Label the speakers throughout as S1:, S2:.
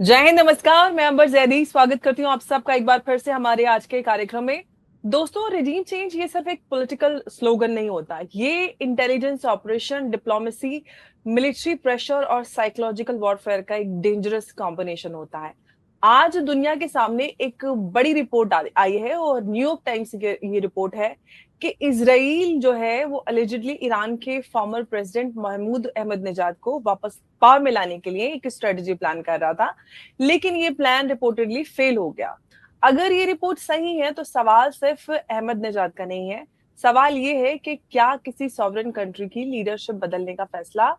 S1: जय हिंद, नमस्कार। मैं अंबर जैदी स्वागत करती हूँ आप सबका एक बार फिर से हमारे आज के कार्यक्रम में। दोस्तों, रिजीम चेंज ये सिर्फ एक पॉलिटिकल स्लोगन नहीं होता, ये intelligence operation, diplomacy, military pressure और साइकोलॉजिकल वॉरफेयर का एक डेंजरस कॉम्बिनेशन होता है। आज दुनिया के सामने एक बड़ी रिपोर्ट आई है और न्यूयॉर्क टाइम्स की ये रिपोर्ट है कि इजराइल जो है वो अलिजिडली ईरान के फॉर्मर प्रेसिडेंट महमूद अहमदनेजाद को वापस पावर में लाने के लिए एक स्ट्रेटेजी प्लान कर रहा था, लेकिन ये प्लान रिपोर्टेडली फेल हो गया। अगर ये रिपोर्ट सही है तो सवाल सिर्फ अहमदनेजाद का नहीं है, सवाल ये है कि क्या किसी सॉवरेन कंट्री की लीडरशिप बदलने का फैसला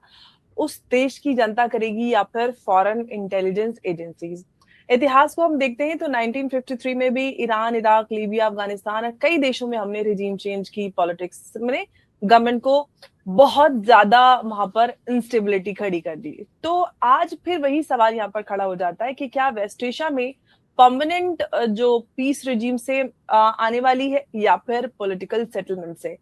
S1: उस देश की जनता करेगी या फिर फॉरेन इंटेलिजेंस एजेंसीज। इतिहास को हम देखते हैं तो 1953 में भी ईरान, इराक, लीबिया, अफगानिस्तान और कई देशों में हमने रिजीम चेंज की पॉलिटिक्स में गवर्नमेंट को बहुत ज्यादा वहां पर इंस्टेबिलिटी खड़ी कर दी। तो आज फिर वही सवाल यहाँ पर खड़ा हो जाता है कि क्या वेस्ट एशिया में परमानेंट जो पीस रिजीम से आने वाली है या फिर पॉलिटिकल सेटलमेंट से।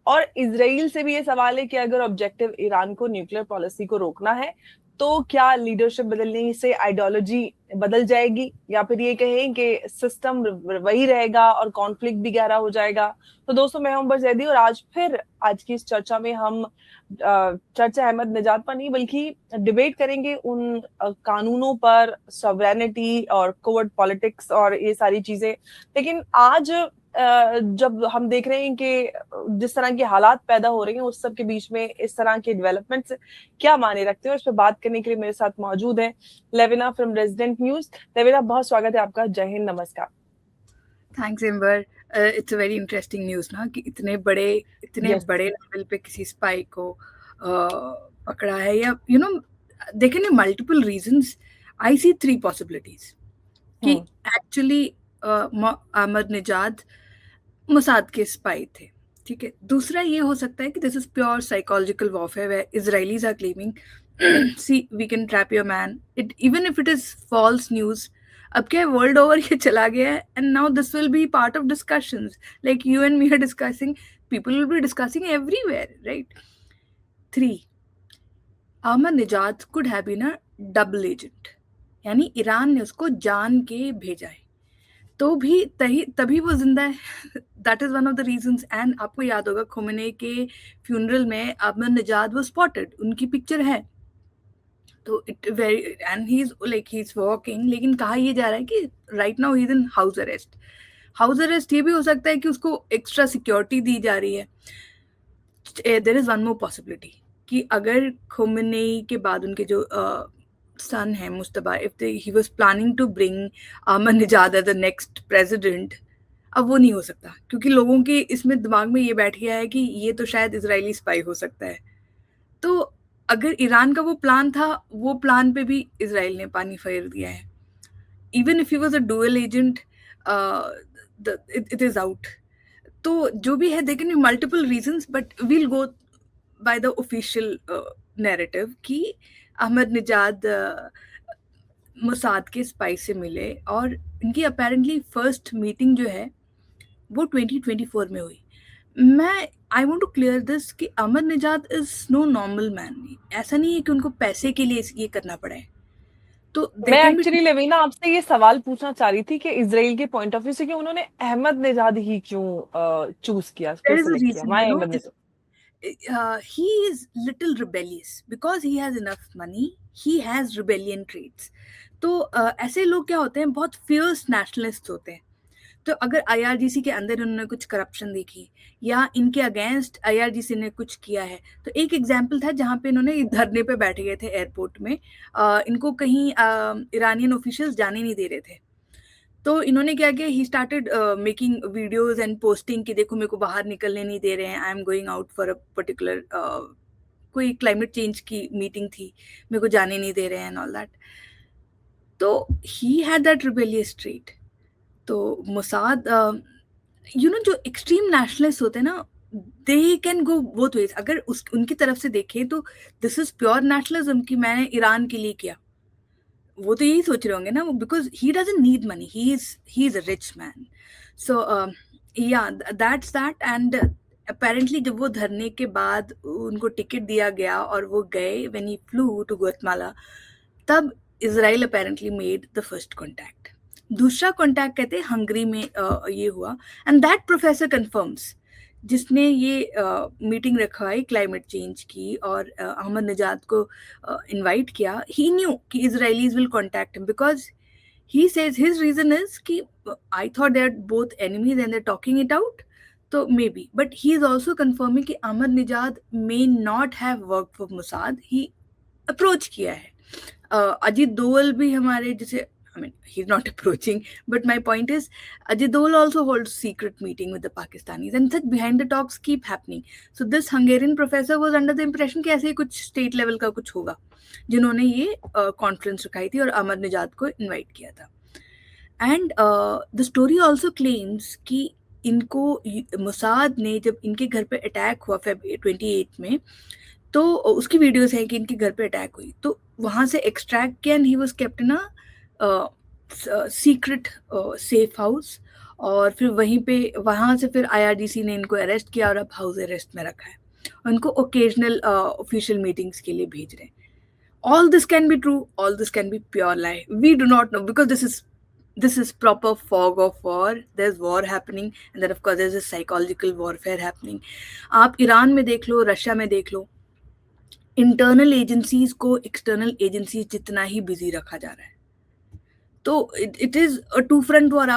S1: और इसराइल से भी ये सवाल है कि अगर ऑब्जेक्टिव ईरान को न्यूक्लियर पॉलिसी को रोकना है तो क्या लीडरशिप बदलने से आइडियोलॉजी बदल जाएगी या फिर ये कहें कि सिस्टम वही रहेगा और कॉन्फ्लिक्ट भी गहरा हो जाएगा। तो दोस्तों, मैं हूं अंबर जैदी और आज की इस चर्चा में हम चर्चा अहमदनेजाद पर नहीं बल्कि डिबेट करेंगे उन कानूनों पर, सॉवरेनिटी और कोवर्ट पॉलिटिक्स और ये सारी चीजें। लेकिन आज जब हम देख रहे हैं कि जिस तरह के हालात पैदा हो रहे हैं उस सब के बीच में इस तरह के डेवलपमेंट्स क्या मायने रखते हैं, उस पर बात करने के लिए मेरे साथ मौजूद है लेविना फ्रॉम रेजिडेंट न्यूज। लेविना, बहुत स्वागत है आपका। जय हिंद, नमस्कार।
S2: Thanks amber. It's a very interesting news ना कि इतने बड़े लेवल पे किसी स्पाई को पकड़ा है, या देखें ना, multiple reasons. I see 3 possibilities कि एक्चुअली अहमदनेजाद मोसाद के स्पाई थे। ठीक है, दूसरा ये हो सकता है कि this is pure psychological warfare where Israelis are claiming see we can trap your man, it even if it is false news. अब क्या है, वर्ल्ड ओवर ये चला गया है, and now this will be part of discussions like you and me are discussing, people will be discussing everywhere, right? 3, Ahmadinejad could have been a double agent, यानी Iran ने उसको जान के भेजा है तो भी तभी वो जिंदा है। That is one of the reasons. And आपको याद होगा खोमेनी के फ्यूनरल में अहमदनेजाद वो स्पॉटेड, उनकी पिक्चर है। तो it very and he is walking, लेकिन कहा ये जा रहा है कि right now he is in house arrest. House arrest ये भी हो सकता है कि उसको एक्स्ट्रा सिक्योरिटी दी जा रही है। There is one more possibility कि अगर खोमेनी के बाद उनके जो son है मुस्तबा, if he was planning to bring Ahmadinejad as the next president, अब वो नहीं हो सकता क्योंकि लोगों के इसमें दिमाग में ये बैठ गया है कि ये तो शायद इजरायली स्पाई हो सकता है। तो अगर ईरान का वो प्लान था, वो प्लान पे भी इजराइल ने पानी फेर दिया है। Even if he was a dual agent, it is out. तो जो भी है, देखें multiple reasons, but we'll go by the official narrative कि अहमदनेजाद मोसाद के स्पाई से मिले और इनकी अपेरेंटली फर्स्ट मीटिंग जो है वो 2024 में हुई। मैं I want to clear this कि Ahmadinejad is no normal man. ऐसा नहीं है कि उनको पैसे के लिए ये करना पड़ा है। तो
S1: मैं एक्चुअली लेविना आपसे ये सवाल पूछना चाह रही थी कि इजराइल के पॉइंट ऑफ व्यू से कि उन्होंने अहमदनेजाद ही क्यों चूज किया, क्यों सेलेक्ट किया, why अहमदनेजाद?
S2: he is little rebellious because he has enough money, he has rebellion traits. तो ऐसे लोग क्या होते हैं, बहुत फियर्स नेशनलिस्ट होते हैं। तो अगर आईआरजीसी के अंदर उन्होंने कुछ करप्शन देखी या इनके अगेंस्ट आईआरजीसी ने कुछ किया है, तो एक एग्जाम्पल था जहाँ पे इन्होंने धरने पे बैठ गए थे एयरपोर्ट में। इनको कहीं ईरानियन ऑफिशियल्स जाने नहीं दे रहे थे, तो इन्होंने क्या किया, he started making videos and posting कि देखो मेरे को बाहर निकलने नहीं दे रहे हैं, I am going out for a particular कोई क्लाइमेट चेंज की मीटिंग थी, मेरे को जाने नहीं दे रहे हैं एंड ऑल दैट। तो he had that rebellious trait. तो मोसाद जो एक्सट्रीम नेशनलिस्ट होते हैं ना, they can go both ways. अगर उनकी तरफ से देखें तो दिस इज प्योर नेशनलिज्म कि मैंने ईरान के लिए किया, वो तो यही सोच रहे होंगे ना, because he doesn't need money, he is a rich man. So या दैट्स दैट। एंड अपेरेंटली जब वो धरने के बाद उनको टिकट दिया गया और वो गए, when he flew to Guatemala, तब Israel apparently made the first contact. दूसरा कॉन्टैक्ट कहते हैं हंगरी में ये हुआ, एंड दैट प्रोफेसर कन्फर्म्स, जिसने ये मीटिंग रखवाई क्लाइमेट चेंज की और अहमद निजाद को इनवाइट किया, ही न्यू कि Israelis will contact him because he says his reason is कि I thought they're both enemies and they're talking it out, तो maybe, but he is also confirming कि Ahmad निजाद may not have worked for Mossad, he approach किया है. अजीत दोवल भी हमारे जैसे, I mean, he's not approaching, but my point is, Ajit Dol also holds secret meeting with the Pakistanis, and such behind the talks keep happening. So this Hungarian professor was under the impression कि ऐसे ही कुछ state level का कुछ होगा, जिन्होंने ये conference रखाई थी और अहमद निजाद को invite किया था. And the story also claims कि इनको मोसाद ने जब इनके घर पे अटैक हुआ February 28 में, तो उसकी वीडियोस हैं कि इनके घर पे अटैक हुई, तो वहां से एक्सट्रैक्ट किया and he was kept in secret safe house, और फिर वहां से फिर IRGC ने इनको अरेस्ट किया और अब हाउस अरेस्ट में रखा है. उनको ओकेजनल ऑफिशियल मीटिंग्स के लिए भेज रहे हैं. All this can be true, all this can be pure lie. We do not know because this is proper fog of war. There's war happening, and then of course there's a psychological warfare happening. आप Iran में देख लो, Russia में देख लो, internal agencies को external agencies जितना ही busy रखा जा रहा है. तो it is a two-front war.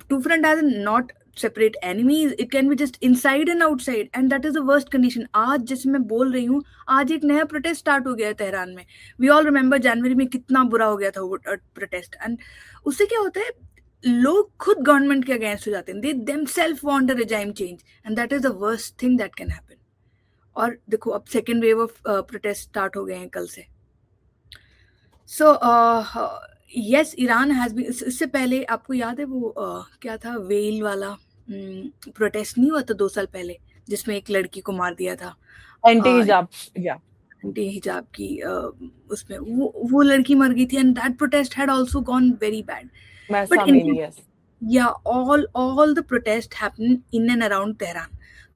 S2: Two-front as in not separate enemies, it can be just inside and outside, and that is the worst condition. आज जैसे मैं बोल रही हूँ, आज एक नया प्रोटेस्ट स्टार्ट हो गया है तेहरान में. वी ऑल रिमेम्बर जनवरी में कितना बुरा हो गया था वो प्रोटेस्ट, एंड उससे क्या होता है, लोग खुद गवर्नमेंट के अगेंस्ट हो जाते हैं. They themselves want a regime change, and that is the worst thing that can happen. और देखो अब second wave of protest start हो गए हैं कल से. So yes, Iran has been, इससे पहले आपको याद है वो क्या था, वेल वाला प्रोटेस्ट नहीं हुआ था 2 साल पहले, जिसमें एक लड़की को मार दिया था
S1: एंटी हिजाब, या
S2: एंटी हिजाब की उसमें वो लड़की मर गई थी, and that protest had also gone very bad. But all the protest happened in and around Tehran.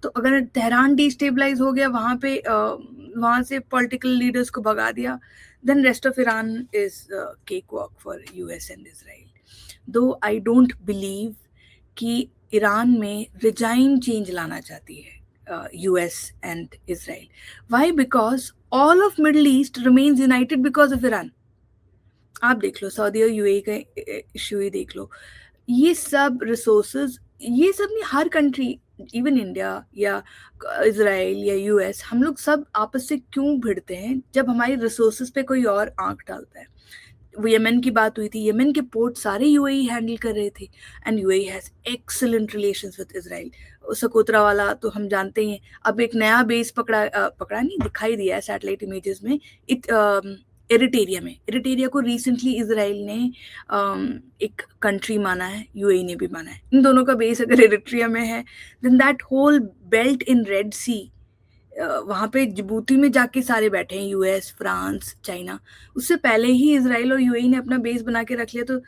S2: तो अगर तेहरान डिस्टेबलाइज हो गया, वहां से पॉलिटिकल लीडर्स को भगा दिया, then rest of Iran is cakewalk for US and Israel. Though I don't believe कि ईरान में regime change लाना चाहती है US and Israel. Why? Because all of Middle East remains united because of Iran. आप देख लो Saudi और UAE का issue ही देख लो, ये सब रिसोर्सेज, ये सब नहीं, हर कंट्री, इवन इंडिया या इजराइल या US, हम लोग सब आपस से क्यों भिड़ते हैं जब हमारी रिसोर्सेज पे कोई और आंख डालता है. वो यमन की बात हुई थी, यमन के पोर्ट सारे UAE हैंडल कर रहे थे, and UAE has excellent relations with Israel. Socotra वाला तो हम जानते हैं, अब एक नया बेस पकड़ा नहीं, दिखाई दिया है सैटेलाइट इमेजेस में, एरिटेरिया में. एरिटेरिया को रिसेंटली इजराइल ने एक कंट्री माना है, UAE ने भी माना है. इन दोनों का बेस अगर एरिट्रिया में है, then that whole belt in Red Sea, वहाँ पे जिबूती में जाके सारे बैठे हैं, US, फ्रांस, चाइना. उससे पहले ही इजराइल और UAE ने अपना बेस बना के रख लिया, तो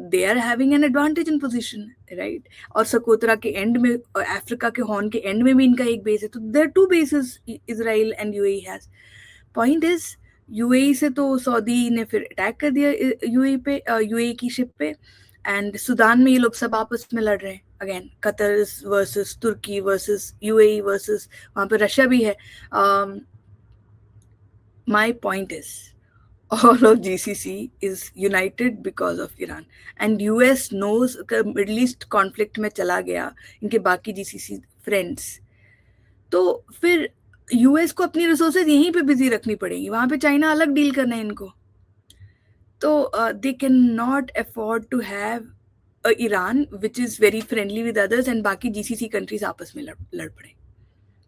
S2: they are having an advantage in position, right. और सकोत्रा के एंड में, अफ्रीका के हॉर्न के एंड में भी इनका एक बेस है. तो there 2 bases Israel and UAE has. Point is, UAE से तो सऊदी ने फिर अटैक कर दिया UAE की शिप पे, एंड सूडान में ये लोग सब आपस में लड़ रहे हैं. अगेन कतर वर्सेस तुर्की वर्सेस UAE वर्सेस, वहाँ पे रशिया भी है. My point is, all of GCC is united because of Iran, and US knows कि मिडल ईस्ट कॉन्फ्लिक्ट में चला गया इनके बाकी GCC फ्रेंड्स, तो फिर US को अपनी रिसोर्सेज यहीं पे बिजी रखनी पड़ेगी, वहां पे चाइना अलग डील करना है इनको. तो they can not afford to have Iran which is very friendly with others and बाकी GCC कंट्रीज आपस में लड़ पड़े.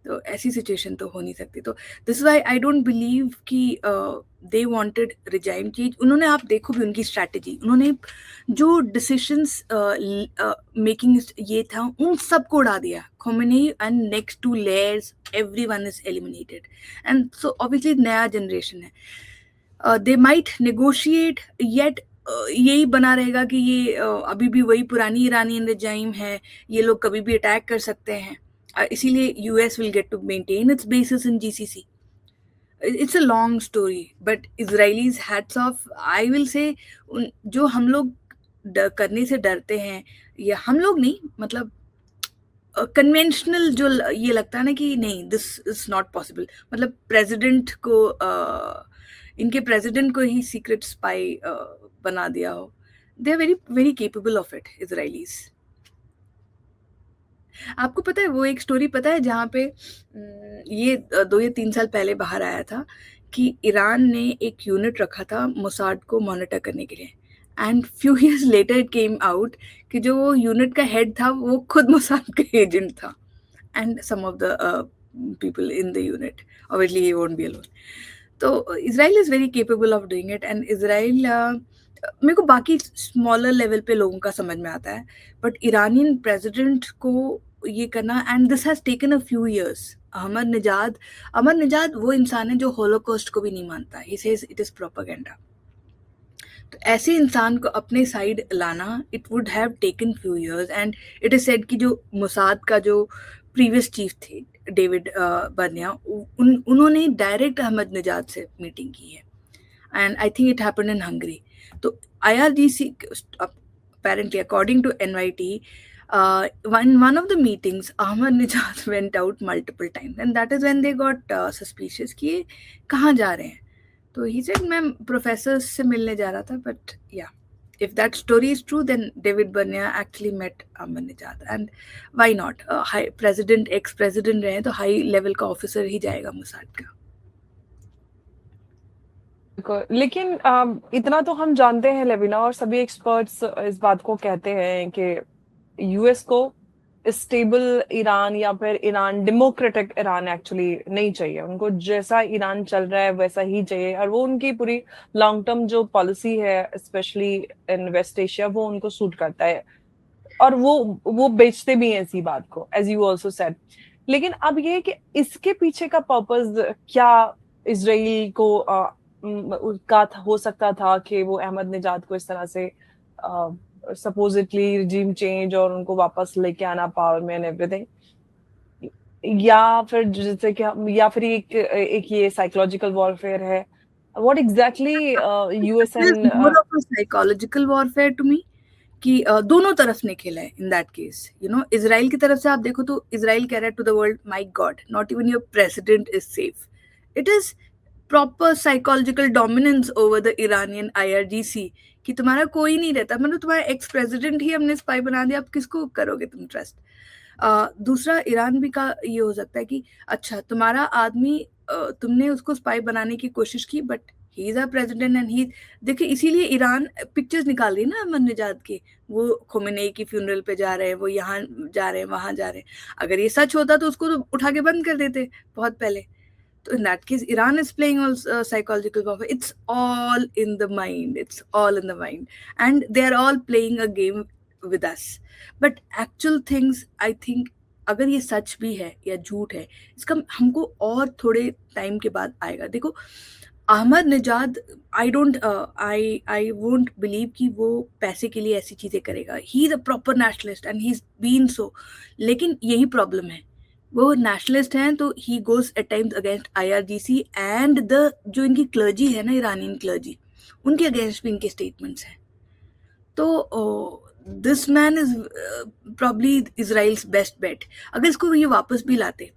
S2: तो ऐसी सिचुएशन तो हो नहीं सकती. तो this why I don't believe कि दे वांटेड रिजाइम चेंज. उन्होंने, आप देखो भी उनकी स्ट्रैटेजी, उन्होंने जो डिसीशंस मेकिंग ये था उन सबको उड़ा दिया. Khomeini and next 2 layers everyone is eliminated, and so obviously नया जनरेशन है. they might negotiate, yet यही बना रहेगा कि ये अभी भी वही पुरानी ईरानियन रिजाइम है, ये लोग कभी भी अटैक कर सकते हैं. इसीलिए US will get to maintain its bases in GCC. It's a long story, but Israelis hats off. I will say जो हम लोग करने से डरते हैं, या हम लोग नहीं, मतलब कन्वेंशनल जो ये लगता है ना कि नहीं, दिस इज नॉट पॉसिबल, मतलब प्रेसिडेंट को इनके प्रेसिडेंट को ही सीक्रेट स्पाई बना दिया हो, they are very very capable of it, Israelis. आपको पता है वो एक स्टोरी पता है जहाँ पे ये 2 या 3 साल पहले बाहर आया था कि ईरान ने एक यूनिट रखा था मोसाद को मॉनिटर करने के लिए, and few years later it came out कि जो वो यूनिट का हेड था वो खुद मोसाद का एजेंट था, and some of the people in the unit, obviously he won't be alone. तो Israel is very capable of doing it, and Israel मेरे को बाकी स्मॉलर लेवल पे लोगों का समझ में आता है, बट ईरानियन प्रेसिडेंट को ये करना, and this has taken a few years. Ahmadinejad वो इंसान है जो होलोकॉस्ट को भी नहीं मानता, he says it is propaganda. तो ऐसे इंसान को अपने साइड लाना, it would have taken few years, and it is said कि जो मोसाद का जो प्रीवियस चीफ थे डेविड बर्निया, उन्होंने डायरेक्ट अहमद निजाद से मीटिंग की है, and I think it happened in Hungary. So IRGC, apparently according to NYT, one of the meetings, Ahmad Nijad went out multiple times, and that is when they got suspicious कि ये कहाँ जा रहे हैं। तो he said मैं professors से मिलने जा रहा था, but yeah, if that story is true, then David Barnea actually met Ahmad Nijad, and why not? High president, ex-president रहे तो high level का officer ही जाएगा मोसाद का।
S1: लेकिन इतना तो हम जानते हैं लेविना, और सभी एक्सपर्ट्स इस बात को कहते हैं कि यूएस को स्टेबल ईरान या फिर ईरान, डेमोक्रेटिक ईरान एक्चुअली नहीं चाहिए। उनको जैसा ईरान चल रहा है वैसा ही चाहिए, और वो उनकी पूरी लॉन्ग टर्म जो पॉलिसी है स्पेशली इन वेस्ट एशिया, वो उनको सूट करता है, और वो बेचते भी हैं इसी बात को, एज यू ऑल्सो सेड। लेकिन अब ये कि इसके पीछे का पर्पस क्या इसराइल को का हो सकता था कि वो अहमद निजाद को इस तरह से सपोजिटली रिजीम चेंज और उनको वापस लेके आना पावर में एंड एवरीथिंग, या फिर जैसे कि या फिर एक ये साइकोलॉजिकल वॉरफेयर है, what exactly US and
S2: more of a psychological warfare to me, कि दोनों तरफ ने खेला है in that case. You know, Israel की तरफ से आप देखो तो इजराइल कह रहा है to the world, my God, not even your president is safe. It is proper psychological dominance over the Iranian IRGC कि तुम्हारा कोई नहीं रहता, मतलब तुम्हारा एक्स प्रेसिडेंट ही हमने स्पाई बना दिया, अब किसको करोगे तुम ट्रस्ट। दूसरा ईरान भी का ये हो सकता है कि अच्छा तुम्हारा आदमी, तुमने उसको स्पाई बनाने की कोशिश की, but he is a president and he, देखिए इसीलिए ईरान पिक्चर्स निकाल रही है ना अहमद निजाद के, वो खोमेनी की फ्यूनरल पे जा रहे हैं, वो यहाँ जा रहे हैं, वहां जा रहे हैं। अगर ये सच होता तो उसको तो उठा के बंद कर देते बहुत पहले। So in that case, Iran is playing also psychological warfare. It's all in the mind. It's all in the mind, and they are all playing a game with us. But actual things, I think, अगर ये सच भी है या झूठ है, इसका हमको और थोड़े टाइम के बाद आएगा। देखो Ahmadinejad, I won't believe कि वो पैसे के लिए ऐसी चीजें करेगा। He is a proper nationalist and he is been so, लेकिन यही प्रॉब्लम है, वो नेशनलिस्ट हैं तो he goes at times against IRGC and the जो इनकी क्लर्जी है ना, ईरानियन क्लर्जी, उनके अगेंस्ट भी इनके स्टेटमेंट्स हैं। तो this man is probably Israel's best bet. अगर इसको ये वापस भी लाते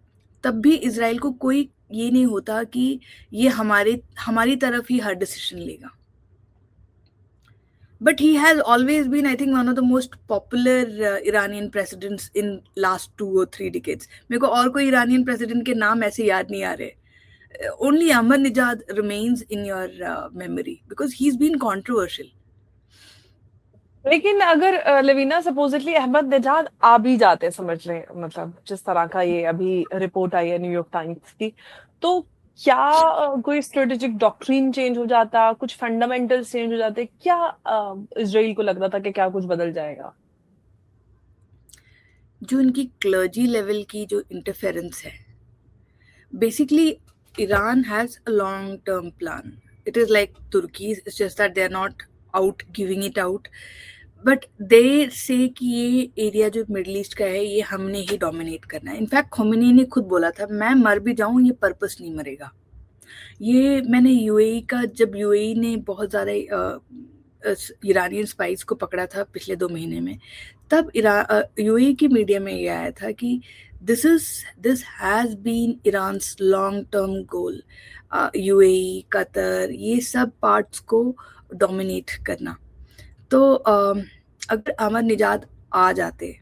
S2: तब भी इसराइल को कोई ये नहीं होता कि ये हमारी तरफ ही हर डिसीजन लेगा। But he has always been, I think, one of the most popular Iranian presidents in last 2 or 3 decades. मेरे को और कोई Iranian president के नाम ऐसे याद नहीं आ रहे। Only Ahmad Nijad remains in your memory because he's been controversial.
S1: लेकिन अगर लेविना सपोजिटली अहमद निजाद आ भी जाते, समझ लें, मतलब जिस तरह का ये अभी रिपोर्ट आई है न्यूयॉर्क टाइम्स की, तो क्या कोई स्ट्रेटेजिक डॉक्ट्रिन चेंज हो जाता, कुछ फंडामेंटल चेंज हो जाते, क्या इजराइल को लगता था कि क्या कुछ बदल जाएगा?
S2: जो इनकी क्लर्जी लेवल की जो इंटरफेरेंस है, basically Iran has a long term plan. It is like Turkey, it's just that they are not out giving it out, but they say कि ये एरिया जो मिडल ईस्ट का है ये हमने ही डोमिनेट करना है. इनफैक्ट खोमेनी ने खुद बोला था, मैं मर भी जाऊं ये पर्पस नहीं मरेगा. ये मैंने यूएई का, जब यूएई ने बहुत ज़्यादा ईरानियन स्पाइस को पकड़ा था पिछले 2 महीने में, तब यूएई की मीडिया में ये आया था कि this has been Iran's long term goal, UAE, Qatar, ये सब पार्ट्स को डोमिनेट करना। तो अगर अहमदनेजाद आ जाते,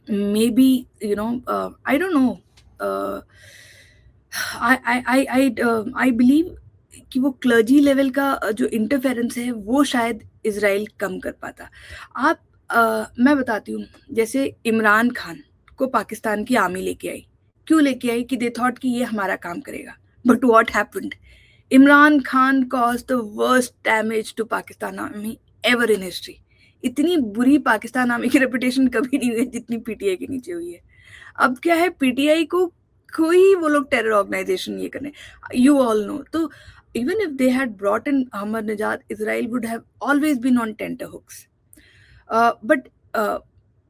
S2: may be you know, I don't know, I believe कि वो क्लर्जी लेवल का जो इंटरफेरेंस है वो शायद इजराइल कम कर पाता। मैं बताती हूँ, जैसे इमरान खान को पाकिस्तान की आर्मी लेके आई, क्यों लेके आई? कि दे थॉट कि ये हमारा काम करेगा, but what happened? Imran Khan caused the worst damage to Pakistan army ever in history. इतनी बुरी पाकिस्तान आर्मी की रेपुटेशन कभी नहीं हुई जितनी पीटीआई के नीचे हुई है। अब क्या है, पीटीआई को कोई वो लोग टेरर ऑर्गेनाइजेशन ये करने, यू ऑल नो। तो even if they had brought in Ahmadinejad, Israel would have always been on tenterhooks. But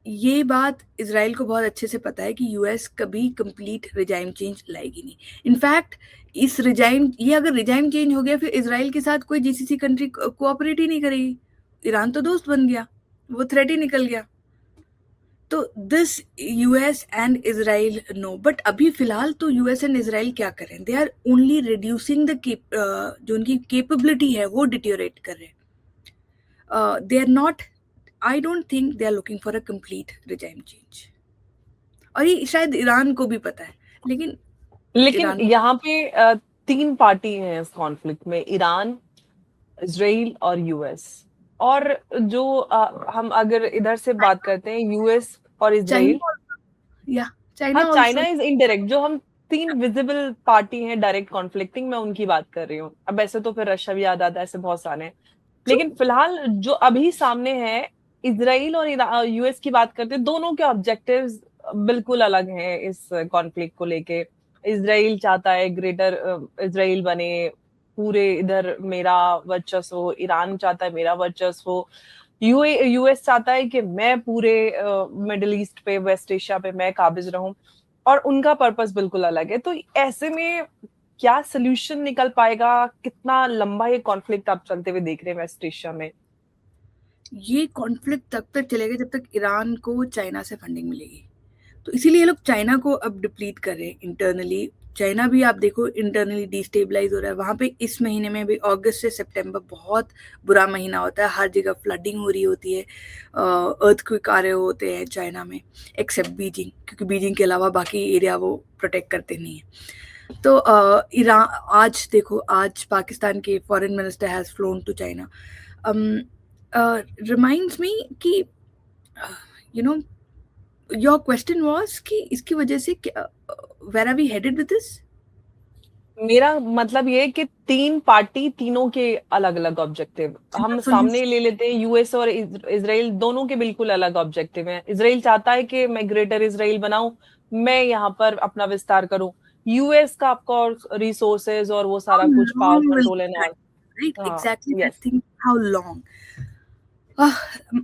S2: ये बात इसराइल को बहुत अच्छे से पता है कि यूएस कभी कंप्लीट रिजाइम चेंज लाएगी नहीं। इनफैक्ट ये अगर रिजाइम चेंज हो गया, फिर इसराइल के साथ कोई जीसीसी कंट्री कोऑपरेट ही नहीं करेगी। ईरान तो दोस्त बन गया, वो थ्रेट ही निकल गया। तो this US and Israel no, but अभी फिलहाल तो यूएस एंड इसराइल क्या कर रहे हैं? They are only reducing the जो उनकी कैपेबिलिटी है वो डिटोरेट कर रहे हैं। They are not, I don't think they are looking for a complete regime change. और ये शायद ईरान को भी पता है,
S1: लेकिन यहाँ पे 3 पार्टी हैं इस कॉन्फ्लिक्ट में, ईरान, इजराइल और यूएस। और जो हम अगर इधर से बात करते हैं यूएस और इजराइल, चाइना इज इनडायरेक्ट। जो हम 3 विजिबल पार्टी हैं डायरेक्ट कॉन्फ्लिक्टिंग, मैं उनकी बात कर रही हूँ। अब ऐसे तो फिर रशिया भी याद आता है, ऐसे बहुत सारे हैं। लेकिन फिलहाल जो अभी सामने है, इजराइल और यूएस की बात करते हैं, दोनों के ऑब्जेक्टिव्स बिल्कुल अलग हैं इस कॉन्फ्लिक्ट को लेके। इजराइल चाहता है ग्रेटर इजराइल बने, पूरे इधर मेरा वर्चस्व हो। ईरान चाहता है मेरा वर्चस्व हो। यूएस चाहता है कि मैं पूरे मिडिल ईस्ट पे, वेस्ट एशिया पे मैं काबिज रहूं। और उनका पर्पस बिल्कुल अलग है। तो ऐसे में क्या सोल्यूशन निकल पाएगा? कितना लंबा ये कॉन्फ्लिक्ट आप चलते हुए देख रहे हैं वेस्ट एशिया में?
S2: ये कॉन्फ्लिक्ट तब तक चलेगा जब तक ईरान को चाइना से फंडिंग मिलेगी। तो इसीलिए ये लोग चाइना को अब डिप्लीट कर रहे हैं इंटरनली। चाइना भी आप देखो इंटरनली डिस्टेबलाइज हो रहा है। वहाँ पे इस महीने में भी, अगस्त से सितंबर बहुत बुरा महीना होता है, हर जगह फ्लडिंग हो रही होती है, अर्थक्वेक आ रहे होते हैं चाइना में, एक्सेप्ट बीजिंग, क्योंकि बीजिंग के अलावा बाकी एरिया वो प्रोटेक्ट करते नहीं है। तो ईरान, आज देखो, आज पाकिस्तान के foreign minister has flown to China. Reminds me कि you know, your question was कि इसकी वजह से where are we headed with this?
S1: मेरा मतलब ये कि 3 पार्टी, तीनों के अलग अलग ऑब्जेक्टिव हम सामने ले लेते हैं। यूएस और इजराइल दोनों के बिल्कुल अलग ऑब्जेक्टिव हैं। इजराइल चाहता है कि मैं ग्रेटर इजराइल बनाऊं, मैं यहाँ पर अपना विस्तार करूं। यूएस का ऑफकोर्स रिसोर्सेज और वो सारा कुछ, power control and all.
S2: Right, exactly, that thing, how long.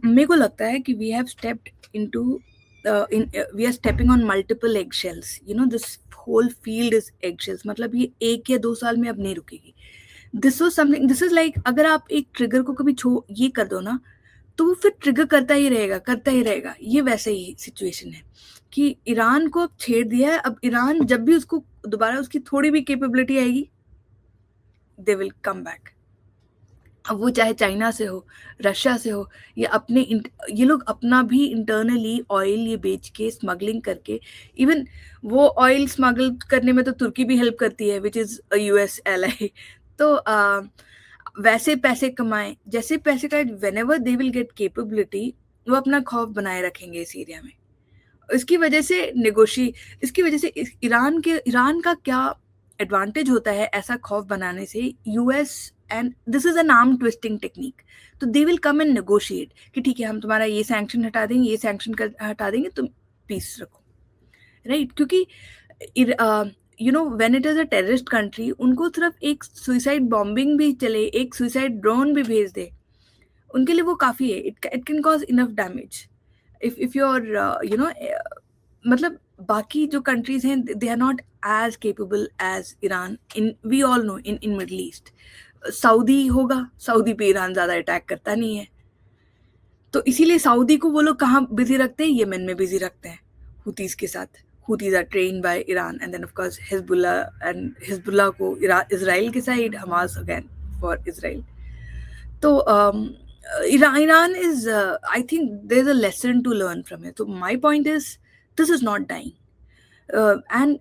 S2: मेरे को लगता है कि we have stepped into we are stepping on multiple eggshells. You know, this whole field is eggshells. मतलब ये 1 या 2 साल में अब नहीं रुकेगी। This was something, this is like, अगर आप एक ट्रिगर को कभी ये कर दो ना, तो वो फिर ट्रिगर करता ही रहेगा। ये वैसे ही सिचुएशन है कि ईरान को अब छेड़ दिया है। अब ईरान जब भी उसको दोबारा उसकी थोड़ी भी कैपेबिलिटी आएगी, दे विल कम बैक। अब वो चाहे चाइना से हो, रशिया से हो, या ये लोग अपना भी इंटरनली ऑयल ये बेच के, स्मगलिंग करके, इवन वो ऑयल स्मगल करने में तो तुर्की भी हेल्प करती है, विच इज़ यूएस एलाई। तो वैसे पैसे कमाएं, जैसे पैसे का, whenever they will get capability, वो अपना खौफ बनाए रखेंगे इस एरिया में। इसकी वजह से ईरान का क्या एडवांटेज होता है ऐसा खौफ बनाने से? US, and this is an arm twisting technique. तो they will come and negotiate कि ठीक है, हम तुम्हारा ये सैंक्शन हटा देंगे, ये सैंक्शन हटा देंगे, तुम पीस रखो, राइट? क्योंकि you know, when it is a terrorist country, उनको सिर्फ एक सुइसाइड बॉम्बिंग भी चले, एक सुइसाइड ड्रोन भी भेज दे, उनके लिए वो काफ़ी है। It can cause enough damage. If your you know, मतलब बाकी जो कंट्रीज हैं they are not as capable as Iran in, we all know, in Middle East. Saudi होगा, सऊदी पे ईरान ज्यादा अटैक करता नहीं है, तो इसीलिए सऊदी को वो लोग कहाँ बिजी रखते हैं, यमन में बिजी रखते हैं हुतीज के साथ। Houthis are trained by Iran and then of course Hezbollah को इजराइल के side, Hamas again for Israel. तो Iran is, I think there is a lesson to learn from it. तो my point is this is not dying.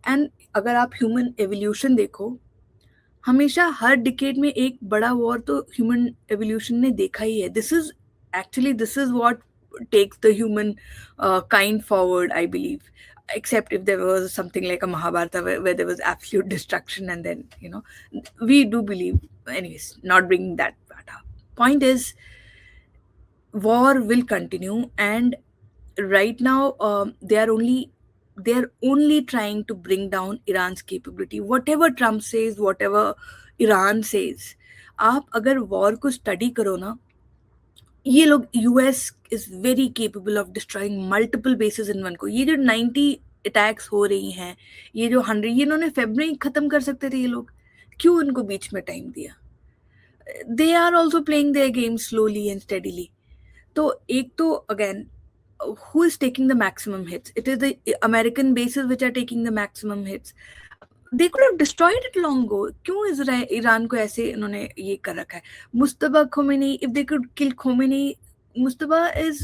S2: And अगर आप human evolution देखो, हमेशा हर decade में एक बड़ा वॉर तो ह्यूमन एवोल्यूशन ने देखा ही है। This is what takes the human kind forward, I believe, except if there was something like a Mahabharata where there was absolute destruction, and then we do believe, anyways, not bringing that up. Point is, war will continue, and right now they are only trying to bring down Iran's capability. Whatever Trump says, whatever Iran says, आप अगर war को study करो ना, ये लोग, US is very capable of destroying multiple basis in one को। ये जो 90 अटैक्स हो रही हैं, ये जो 100, ये इन्होंने फेब्रुअरी खत्म कर सकते थे ये लोग, क्यों इनको बीच में टाइम दिया? They are also playing their game slowly and steadily. तो एक तो again, who is taking the maximum hits? It is the American bases which are taking the maximum hits. They could have destroyed it long ago. क्यों Iran को ऐसे इन्होंने ये कर रखा है? Mustafa Khomeini, if they could kill Khomeini, Mustafa is,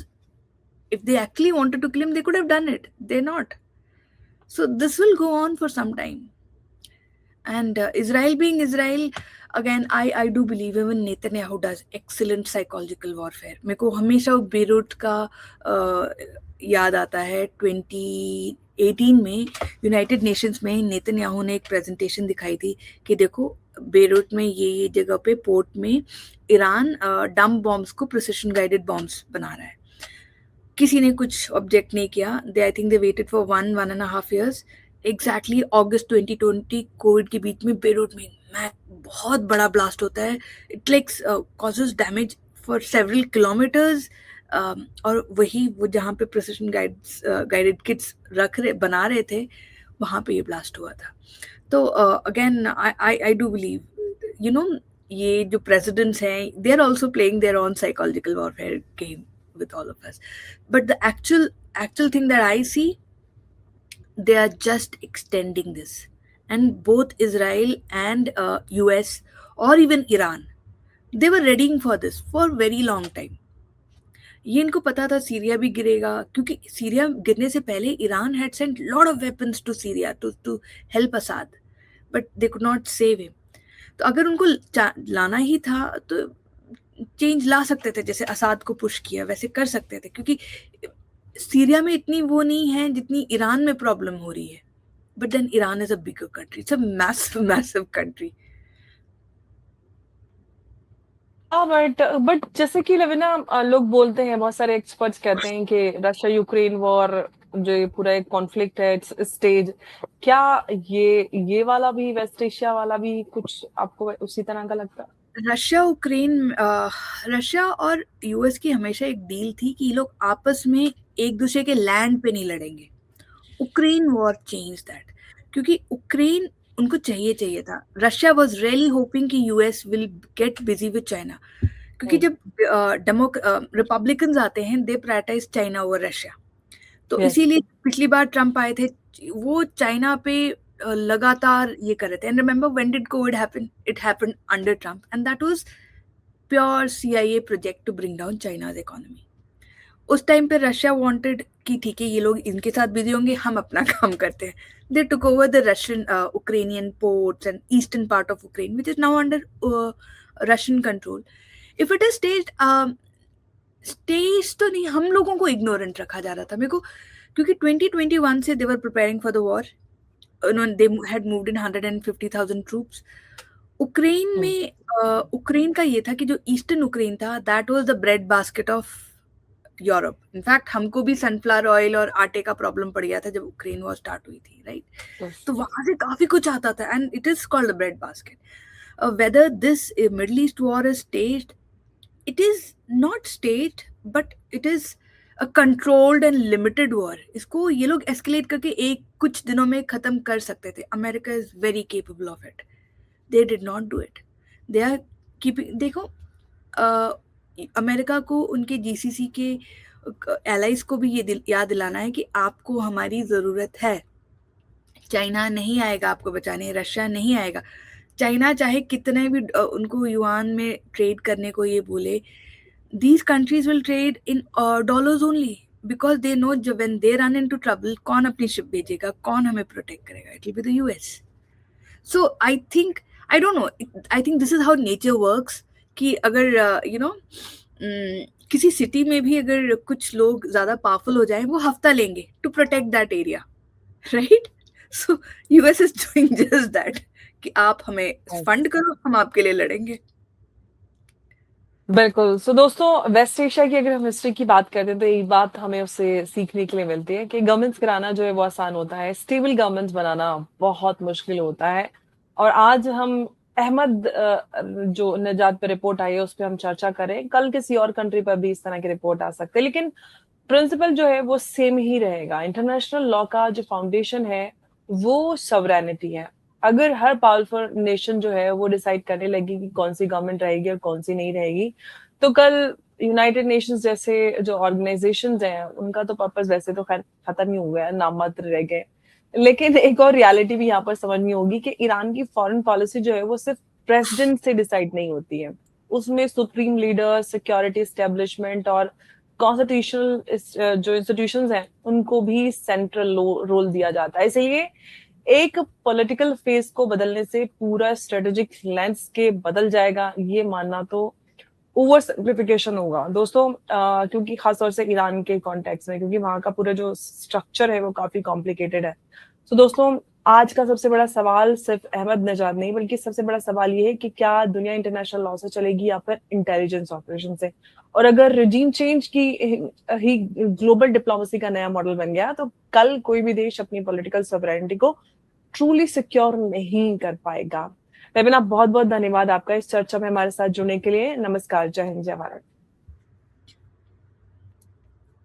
S2: if they actually wanted to kill him, they could have done it. They're not. So this will go on for some time. And Israel being Israel, again, I do believe even Netanyahu does excellent psychological warfare. मेरे को हमेशा Beirut का याद आता है। 2018 में United Nations में Netanyahu ने एक प्रेजेंटेशन दिखाई थी कि देखो बेरूट में ये जगह पे पोर्ट में ईरान डंप बॉम्ब्स को प्रिसिशन गाइडेड बॉम्ब्स बना रहा है। किसी ने कुछ ऑब्जेक्ट नहीं किया। I think they waited for 1.5 years। Exactly August 2020 Covid के बीच में बेरूट में बहुत बड़ा ब्लास्ट होता है। It likes causes damage for several kilometres, और वही वो जहाँ पे प्रिसिशन गाइडेड किट्स बना रहे थे, वहाँ पे ये ब्लास्ट हुआ था। तो अगेन आई डू बिलीव, ये जो प्रेसिडेंट्स हैं, they are also playing their own psychological warfare game with all of us. But the actual thing that I see, they are just extending this, and both Israel and US or even Iran, they were readying for this for very long time. ये इनको पता था Syria भी गिरेगा, क्योंकि Syria गिरने से पहले Iran had sent lot of weapons to Syria to help Assad, but they could not save him. तो अगर उनको लाना ही था तो चेंज ला सकते थे, जैसे असाद को पुश किया वैसे कर सकते थे, क्योंकि सीरिया में इतनी वो नहीं है जितनी ईरान में प्रॉब्लम हो रही है। But then Iran is a bigger country, it's a massive country.
S1: हाँ, बट जैसे कि लविना, लोग बोलते हैं, बहुत सारे एक्सपर्ट्स कहते हैं कि रशिया यूक्रेन वॉर जो ये पूरा एक कॉन्फ्लिक्ट है, इट्स स्टेज। क्या ये वाला भी, वेस्ट एशिया वाला भी कुछ आपको उसी तरह का लगता है?
S2: रशिया और यूएस की हमेशा एक डील थी कि ये लोग आपस में एक दूसरे के लैंड पे नहीं लड़ेंगे। उक्रेन वॉर चेंज दैट, क्योंकि उक्रेन उनको चाहिए था। रशिया वाज रियली होपिंग कि US will get busy with China, क्योंकि जब रिपब्लिकन्स आते हैं, दे प्रायोरिटाइज चाइना ओवर रशिया। तो इसीलिए पिछली बार ट्रम्प आए थे, वो चाइना पे लगातार ये कर रहे थे। And remember when did Covid happen? It happened under Trump, and that was pure CIA project to bring down China's economy. उस टाइम पे रशिया वांटेड कि ठीक है, ये लोग इनके साथ बिजी होंगे, हम अपना काम करते हैं। They took over the Russian Ukrainian ports and eastern part of Ukraine which is now under Russian control. If it is stage तो नहीं, हम लोगों को इग्नोरेंट रखा जा रहा था। मेरे को, क्योंकि 2021 से they were preparing for the war, they had moved in 150,000 troops. Ukraine में उक्रेन का ये था कि जो ईस्टर्न उक्रेन था, that was the bread basket of Europe. In fact हमको भी सनफ्लावर ऑयल और आटे का प्रॉब्लम पड़ गया था जब उक्रेन वॉर स्टार्ट हुई थी, राइट? तो वहां से काफी कुछ आता था, and it is called the bread basket. Whether this middle east war is staged, it is not staged, but it is controlled and limited war, इसको ये लोग एस्केलेट करके एक कुछ दिनों में खत्म कर सकते थे. America is very capable of it. They did not do it. They are keeping. देखो, अमेरिका को उनके जीसीसी के एलाइज को भी ये याद दिलाना है कि आपको हमारी ज़रूरत है. चाइना नहीं आएगा आपको बचाने, रशिया नहीं आएगा. चाइना चाहे कितने भी उनको युआन में ट्रेड करने को ये बोले, these countries will trade in dollars only, because they know जब when they run into trouble कौन अपनी शिप भेजेगा, कौन हमें प्रोटेक्ट करेगा. It will be the US. So I think, I don't know, I think this is how nature works कि अगर किसी सिटी में भी अगर कुछ लोग ज़्यादा पावरफुल हो जाएं, वो हफ्ता लेंगे to protect that area, right. So US is doing just that कि आप हमें फंड करो, हम आपके लिए लड़ेंगे.
S1: बिल्कुल. सो दोस्तों, वेस्ट एशिया की अगर हम हिस्ट्री की बात करते हैं तो एक बात हमें उससे सीखने के लिए मिलती है कि गवर्नमेंट्स गिराना जो है वो आसान होता है, स्टेबल गवर्नमेंट्स बनाना बहुत मुश्किल होता है. और आज हम अहमद जो निजात पे रिपोर्ट आई है उस पर हम चर्चा करें. कल किसी और कंट्री पर भी इस तरह की रिपोर्ट आ सकते हैं, लेकिन प्रिंसिपल जो है वो सेम ही रहेगा. इंटरनेशनल लॉ का जो फाउंडेशन है वो सॉवरेनिटी है. अगर हर पावरफुल नेशन जो है वो डिसाइड करने लगी कि कौन सी गवर्नमेंट रहेगी और कौन सी नहीं रहेगी, तो कल यूनाइटेड नेशंस जैसे जो ऑर्गेनाइजेशंस हैं उनका तो पर्पस वैसे तो खैर खत्म ही हो गया, नाम मात्र रह गए. लेकिन एक और रियलिटी भी यहाँ पर समझनी होगी कि ईरान की फॉरेन पॉलिसी जो है वो सिर्फ प्रेसिडेंट से डिसाइड नहीं होती है. उसमें सुप्रीम लीडर, सिक्योरिटी एस्टेब्लिशमेंट और कॉन्स्टिट्यूशनल जो इंस्टीट्यूशंस हैं उनको भी सेंट्रल रोल दिया जाता है. इसलिए एक पॉलिटिकल फेस को बदलने से पूरा स्ट्रेटेजिक लैंडस्केप बदल जाएगा, ये मानना तो ओवर सिंप्लीफिकेशन होगा दोस्तों. क्योंकि खासतौर से ईरान के कॉन्टेक्स्ट में, क्योंकि वहां का पूरा जो स्ट्रक्चर है वो काफी कॉम्प्लिकेटेड है. तो दोस्तों, आज का सबसे बड़ा सवाल सिर्फ अहमद नजाद नहीं, बल्कि सबसे बड़ा सवाल ये है कि क्या दुनिया इंटरनेशनल लॉ से चलेगी या फिर इंटेलिजेंस ऑपरेशन से. और अगर रिजीम चेंज की ही ग्लोबल डिप्लोमेसी का नया मॉडल बन गया तो कल कोई भी देश अपनी पॉलिटिकल सॉवरेनिटी को ट्रूली सिक्योर नहीं कर पाएगा. लेकिन आप बहुत बहुत धन्यवाद आपका इस चर्चा में हमारे साथ जुड़ने के लिए. नमस्कार, जय हिंद, जय भारत.